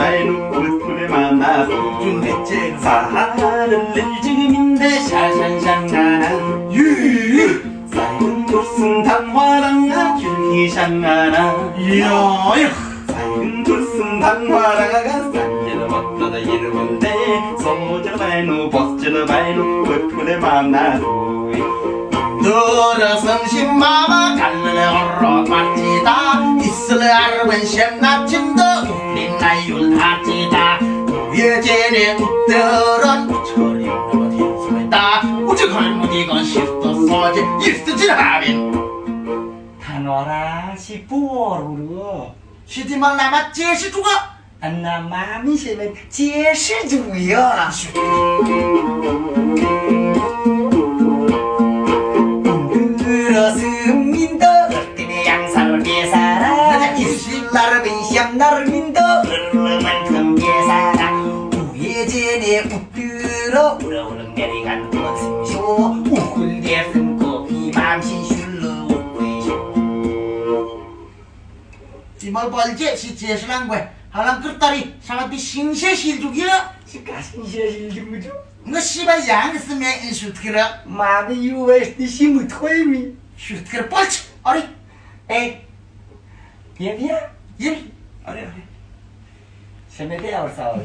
바이누 우트레 만나서 준비째 사하를 낼 지금인데 샤샨샹나나 유 사이는 돌슨 단화랑아 귤히샹나나 이야 사이는 돌슨 단화랑아가 산지는 어떠다 이르건데 소저 바이누 버스저 바이누 우트레 만나서 너를 심마마 갈래 얼어 맞지다 있을래 알면 샘납친도 우린 나이울 하지다 예전에 웃더런 우철이 없는 것 힘쓰다 우측할 무디건 시도 소지 있으지 하면 단어라 시부어루르 시디만 남아 제시 죽어 안나 마음이 세면 제시주야 들었음민도 때문에 양사를 예사라 나를 빈시am 나를 민도 얼만큼 예사라 우예전에 웃들어 우러우렁 내리간 원심쇼 우hul대 숨고 비맘신 슐러 웃외쇼 이말 벌제 시 제시란 거야 하랑 끌다리 사람이 싱세 실죽이야 시가신시를 주무죠 너 씨발 양 쓰면 슈트기라 마비 유에스티 시무 토이미 슈트기라 뻘치 어리 에 예비야 일 세메데야 얼싸워